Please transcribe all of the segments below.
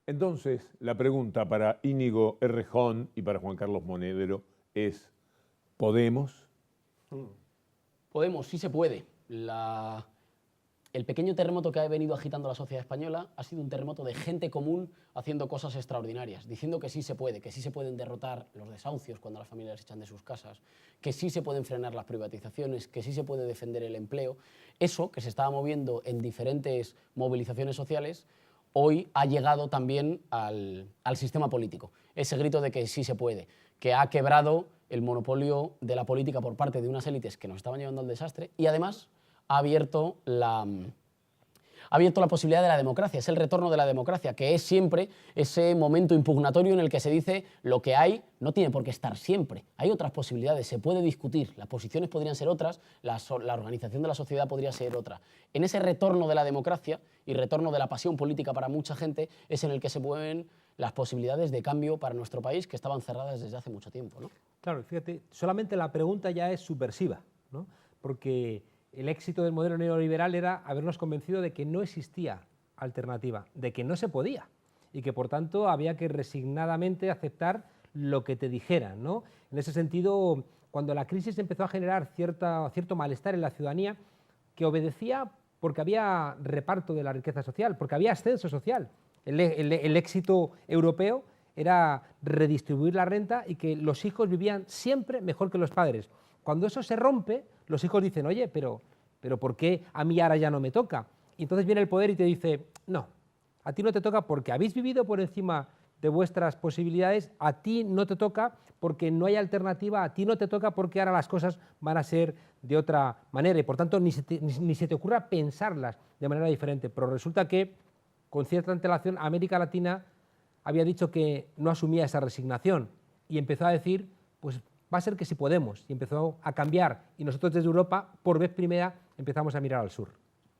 Entonces, la pregunta para Íñigo Errejón y para Juan Carlos Monedero es, ¿podemos? Podemos, sí se puede. El pequeño terremoto que ha venido agitando la sociedad española ha sido un terremoto de gente común haciendo cosas extraordinarias, diciendo que sí se pueden derrotar los desahucios cuando las familias se echan de sus casas, que sí se pueden frenar las privatizaciones, que sí se puede defender el empleo. Eso, que se estaba moviendo en diferentes movilizaciones sociales, hoy ha llegado también al sistema político. Ese grito de que sí se puede, que ha quebrado el monopolio de la política por parte de unas élites que nos estaban llevando al desastre y además ha abierto la posibilidad de la democracia. Es el retorno de la democracia, que es siempre ese momento impugnatorio en el que se dice lo que hay no tiene por qué estar siempre. Hay otras posibilidades, se puede discutir, las posiciones podrían ser otras, la organización de la sociedad podría ser otra. En ese retorno de la democracia y retorno de la pasión política para mucha gente es en el que se mueven las posibilidades de cambio para nuestro país que estaban cerradas desde hace mucho tiempo, ¿no? Claro, fíjate, solamente la pregunta ya es subversiva, ¿no? Porque el éxito del modelo neoliberal era habernos convencido de que no existía alternativa, de que no se podía y que por tanto había que resignadamente aceptar lo que te dijeran, ¿no? En ese sentido, cuando la crisis empezó a generar cierto malestar en la ciudadanía, que obedecía porque había reparto de la riqueza social, porque había ascenso social. El éxito europeo era redistribuir la renta y que los hijos vivían siempre mejor que los padres. Cuando eso se rompe, los hijos dicen, oye, pero ¿por qué a mí ahora ya no me toca? Y entonces viene el poder y te dice, no, a ti no te toca porque habéis vivido por encima de vuestras posibilidades, a ti no te toca porque no hay alternativa, a ti no te toca porque ahora las cosas van a ser de otra manera y por tanto ni se te ocurra pensarlas de manera diferente. Pero resulta que con cierta antelación América Latina había dicho que no asumía esa resignación y empezó a decir, pues va a ser que sí podemos, y empezó a cambiar, y nosotros desde Europa, por vez primera, empezamos a mirar al sur.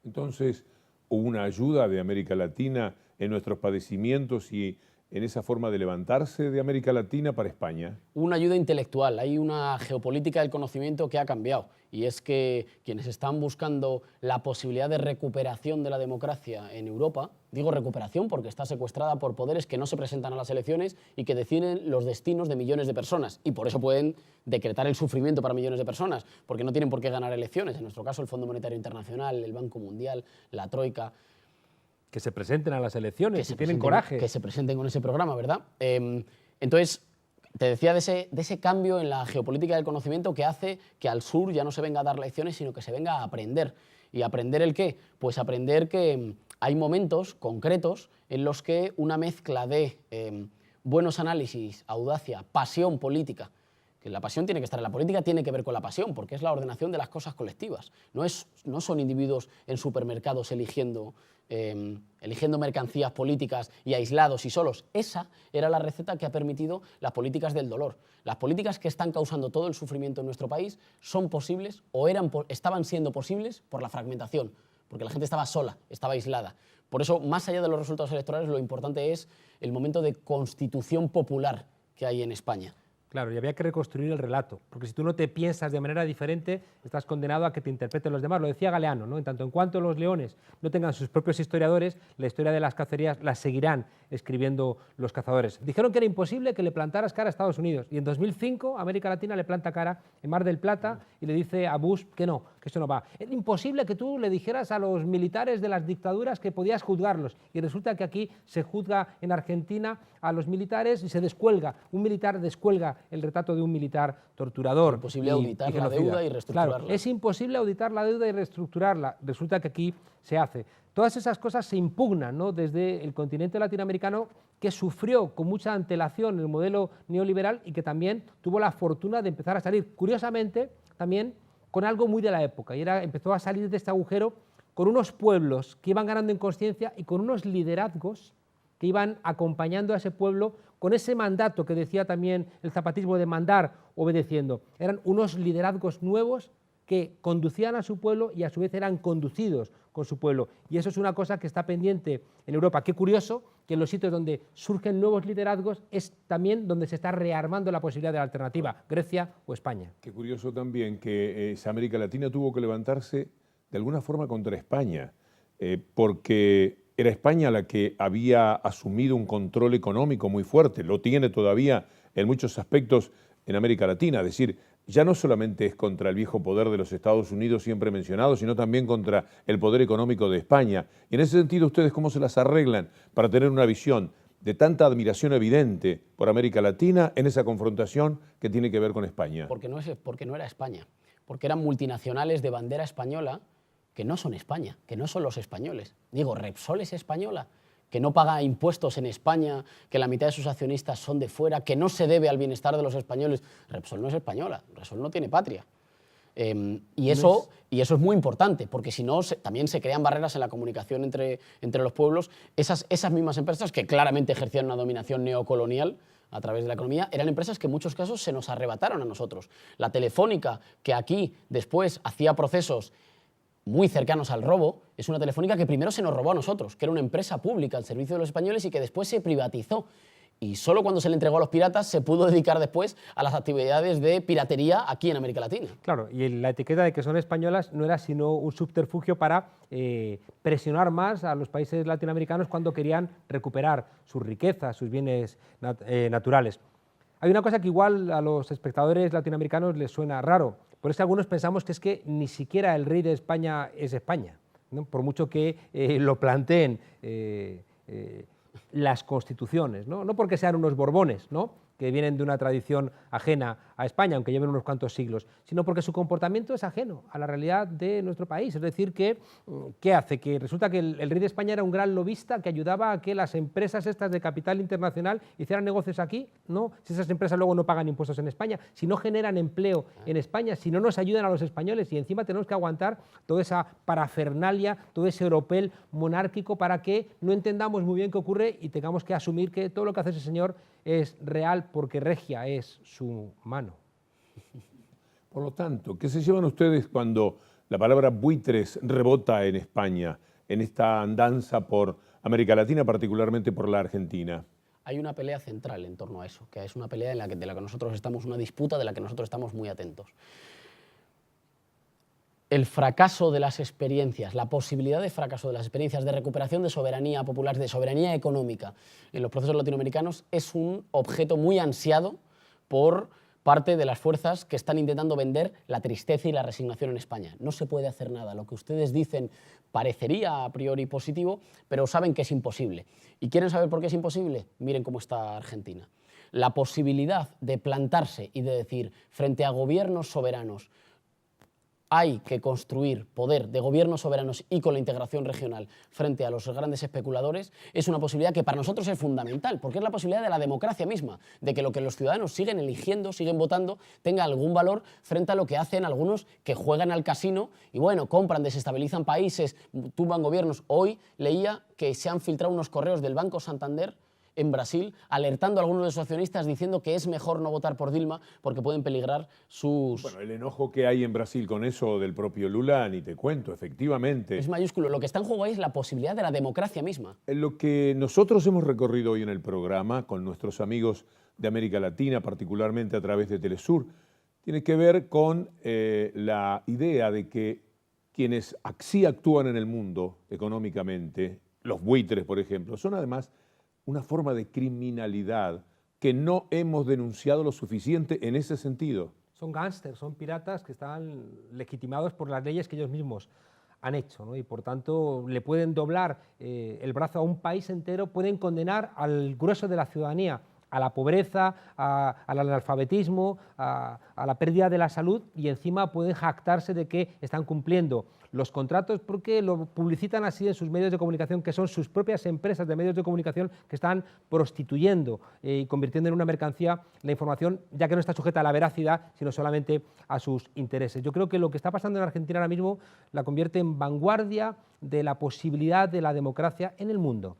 Entonces, ¿hubo una ayuda de América Latina en nuestros padecimientos y en esa forma de levantarse de América Latina para España? Una ayuda intelectual, hay una geopolítica del conocimiento que ha cambiado y es que quienes están buscando la posibilidad de recuperación de la democracia en Europa, digo recuperación porque está secuestrada por poderes que no se presentan a las elecciones y que deciden los destinos de millones de personas y por eso pueden decretar el sufrimiento para millones de personas, porque no tienen por qué ganar elecciones, en nuestro caso el Fondo Monetario Internacional, el Banco Mundial, la Troika. Que se presenten a las elecciones, que tienen coraje. Que se presenten con ese programa, ¿verdad? Entonces, te decía de ese cambio en la geopolítica del conocimiento que hace que al sur ya no se venga a dar lecciones, sino que se venga a aprender. ¿Y aprender el qué? Pues aprender que hay momentos concretos en los que una mezcla de buenos análisis, audacia, pasión política, que la pasión tiene que estar en la política, tiene que ver con la pasión, porque es la ordenación de las cosas colectivas. No son individuos en supermercados eligiendo mercancías políticas y aislados y solos. Esa era la receta que ha permitido las políticas del dolor. Las políticas que están causando todo el sufrimiento en nuestro país son posibles o estaban siendo posibles por la fragmentación, porque la gente estaba sola, estaba aislada. Por eso, más allá de los resultados electorales, lo importante es el momento de constitución popular que hay en España. Claro, y había que reconstruir el relato, porque si tú no te piensas de manera diferente, estás condenado a que te interpreten los demás. Lo decía Galeano, ¿no? En tanto en cuanto los leones no tengan sus propios historiadores, la historia de las cacerías la seguirán escribiendo los cazadores. Dijeron que era imposible que le plantaras cara a Estados Unidos, y en 2005 América Latina le planta cara en Mar del Plata y le dice a Bush que no, que eso no va. Es imposible que tú le dijeras a los militares de las dictaduras que podías juzgarlos, y resulta que aquí se juzga en Argentina a los militares y se descuelga, un militar descuelga el retrato de un militar torturador. Es imposible auditar la deuda y reestructurarla. Claro, es imposible auditar la deuda y reestructurarla. Resulta que aquí se hace. Todas esas cosas se impugnan, ¿no? Desde el continente latinoamericano, que sufrió con mucha antelación el modelo neoliberal y que también tuvo la fortuna de empezar a salir, curiosamente, también con algo muy de la época, y empezó a salir de este agujero con unos pueblos que iban ganando en consciencia y con unos liderazgos que iban acompañando a ese pueblo con ese mandato que decía también el zapatismo de mandar obedeciendo. Eran unos liderazgos nuevos que conducían a su pueblo y a su vez eran conducidos con su pueblo. Y eso es una cosa que está pendiente en Europa. Qué curioso que en los sitios donde surgen nuevos liderazgos es también donde se está rearmando la posibilidad de la alternativa, Grecia o España. Qué curioso también que esa América Latina tuvo que levantarse de alguna forma contra España, porque era España la que había asumido un control económico muy fuerte, lo tiene todavía en muchos aspectos en América Latina, es decir, ya no solamente es contra el viejo poder de los Estados Unidos siempre mencionado, sino también contra el poder económico de España. Y en ese sentido, ¿ustedes cómo se las arreglan para tener una visión de tanta admiración evidente por América Latina en esa confrontación que tiene que ver con España? Porque no era España, porque eran multinacionales de bandera española que no son España, que no son los españoles. Digo, Repsol es española, que no paga impuestos en España, que la mitad de sus accionistas son de fuera, que no se debe al bienestar de los españoles. Repsol no es española, Repsol no tiene patria. Y eso es muy importante, porque si no, también se crean barreras en la comunicación entre los pueblos. Esas mismas empresas, que claramente ejercían una dominación neocolonial a través de la economía, eran empresas que en muchos casos se nos arrebataron a nosotros. La Telefónica, que aquí después hacía procesos muy cercanos al robo, es una Telefónica que primero se nos robó a nosotros, que era una empresa pública al servicio de los españoles y que después se privatizó. Y solo cuando se le entregó a los piratas se pudo dedicar después a las actividades de piratería aquí en América Latina. Claro, y la etiqueta de que son españolas no era sino un subterfugio para presionar más a los países latinoamericanos cuando querían recuperar sus riquezas, sus bienes naturales. Hay una cosa que igual a los espectadores latinoamericanos les suena raro. Por eso algunos pensamos que es que ni siquiera el rey de España es España, ¿no? Por mucho que lo planteen las constituciones, ¿no? No porque sean unos Borbones, ¿no?, que vienen de una tradición ajena a España, aunque lleven unos cuantos siglos, sino porque su comportamiento es ajeno a la realidad de nuestro país. Es decir, que ¿qué hace? Que resulta que el rey de España era un gran lobista que ayudaba a que las empresas estas de capital internacional hicieran negocios aquí, ¿no? Si esas empresas luego no pagan impuestos en España, si no generan empleo en España, si no nos ayudan a los españoles, y encima tenemos que aguantar toda esa parafernalia, todo ese oropel monárquico para que no entendamos muy bien qué ocurre y tengamos que asumir que todo lo que hace ese señor es real porque regia es su mano. Por lo tanto, ¿qué se llevan ustedes cuando la palabra buitres rebota en España, en esta andanza por América Latina, particularmente por la Argentina? Hay una pelea central en torno a eso, que es una pelea de la que nosotros estamos, una disputa de la que nosotros estamos muy atentos. El fracaso de las experiencias, la posibilidad de fracaso de las experiencias de recuperación de soberanía popular, de soberanía económica en los procesos latinoamericanos es un objeto muy ansiado por parte de las fuerzas que están intentando vender la tristeza y la resignación en España. No se puede hacer nada. Lo que ustedes dicen parecería a priori positivo, pero saben que es imposible. ¿Y quieren saber por qué es imposible? Miren cómo está Argentina. La posibilidad de plantarse y de decir frente a gobiernos soberanos, hay que construir poder de gobiernos soberanos y con la integración regional frente a los grandes especuladores, es una posibilidad que para nosotros es fundamental, porque es la posibilidad de la democracia misma, de que lo que los ciudadanos siguen eligiendo, siguen votando, tenga algún valor frente a lo que hacen algunos que juegan al casino y bueno, compran, desestabilizan países, tumban gobiernos. Hoy leía que se han filtrado unos correos del Banco Santander en Brasil, alertando a algunos de sus accionistas diciendo que es mejor no votar por Dilma porque pueden peligrar sus... Bueno, el enojo que hay en Brasil con eso del propio Lula, ni te cuento, efectivamente. Es mayúsculo. Lo que está en juego ahí es la posibilidad de la democracia misma. Lo que nosotros hemos recorrido hoy en el programa con nuestros amigos de América Latina, particularmente a través de Telesur, tiene que ver con la idea de que quienes así actúan en el mundo económicamente, los buitres, por ejemplo, son además una forma de criminalidad que no hemos denunciado lo suficiente en ese sentido. Son gángsters, son piratas que están legitimados por las leyes que ellos mismos han hecho, ¿no? Y por tanto le pueden doblar el brazo a un país entero, pueden condenar al grueso de la ciudadanía a la pobreza, al analfabetismo, a la pérdida de la salud, y encima pueden jactarse de que están cumpliendo los contratos porque lo publicitan así en sus medios de comunicación, que son sus propias empresas de medios de comunicación que están prostituyendo y convirtiendo en una mercancía la información, ya que no está sujeta a la veracidad, sino solamente a sus intereses. Yo creo que lo que está pasando en Argentina ahora mismo la convierte en vanguardia de la posibilidad de la democracia en el mundo.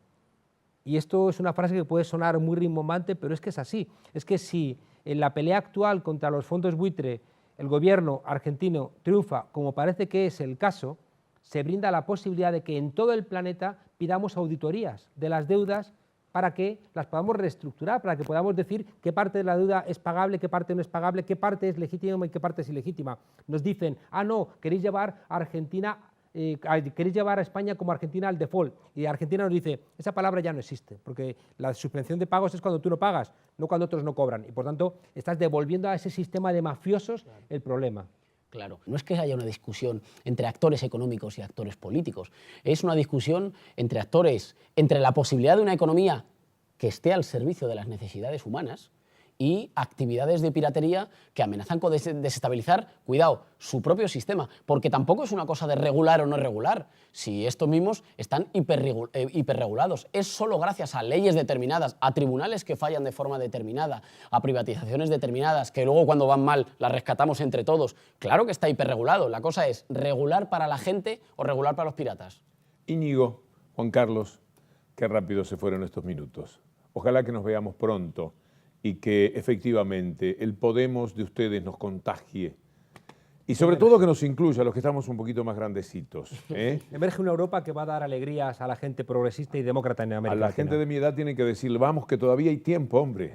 Y esto es una frase que puede sonar muy rimbombante, pero es que es así. Es que si en la pelea actual contra los fondos buitre el gobierno argentino triunfa, como parece que es el caso, se brinda la posibilidad de que en todo el planeta pidamos auditorías de las deudas para que las podamos reestructurar, para que podamos decir qué parte de la deuda es pagable, qué parte no es pagable, qué parte es legítima y qué parte es ilegítima. Nos dicen, ah, no, queréis llevar a Argentina queréis llevar a España como Argentina al default. Y Argentina nos dice, esa palabra ya no existe, porque la suspensión de pagos es cuando tú no pagas, no cuando otros no cobran. Y por tanto, estás devolviendo a ese sistema de mafiosos el problema. Claro, no es que haya una discusión entre actores económicos y actores políticos, es una discusión entre actores, entre la posibilidad de una economía que esté al servicio de las necesidades humanas y actividades de piratería que amenazan con desestabilizar, cuidado, su propio sistema, porque tampoco es una cosa de regular o no regular, si estos mismos están hiperregulados. Es solo gracias a leyes determinadas, a tribunales que fallan de forma determinada, a privatizaciones determinadas, que luego cuando van mal las rescatamos entre todos. Claro que está hiperregulado, la cosa es regular para la gente o regular para los piratas. Íñigo, Juan Carlos, qué rápido se fueron estos minutos. Ojalá que nos veamos pronto y que efectivamente el Podemos de ustedes nos contagie. Y sobre todo que nos incluya a los que estamos un poquito más grandecitos. Emerge una Europa que va a dar alegrías a la gente progresista y demócrata en América Latina. A la gente de mi edad tiene que decir, vamos, que todavía hay tiempo, hombre.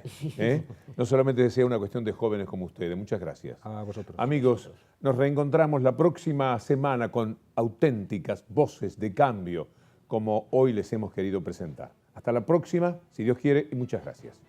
No solamente sea una cuestión de jóvenes como ustedes. Muchas gracias. A vosotros. Amigos, nos reencontramos la próxima semana con auténticas voces de cambio, como hoy les hemos querido presentar. Hasta la próxima, si Dios quiere, y muchas gracias.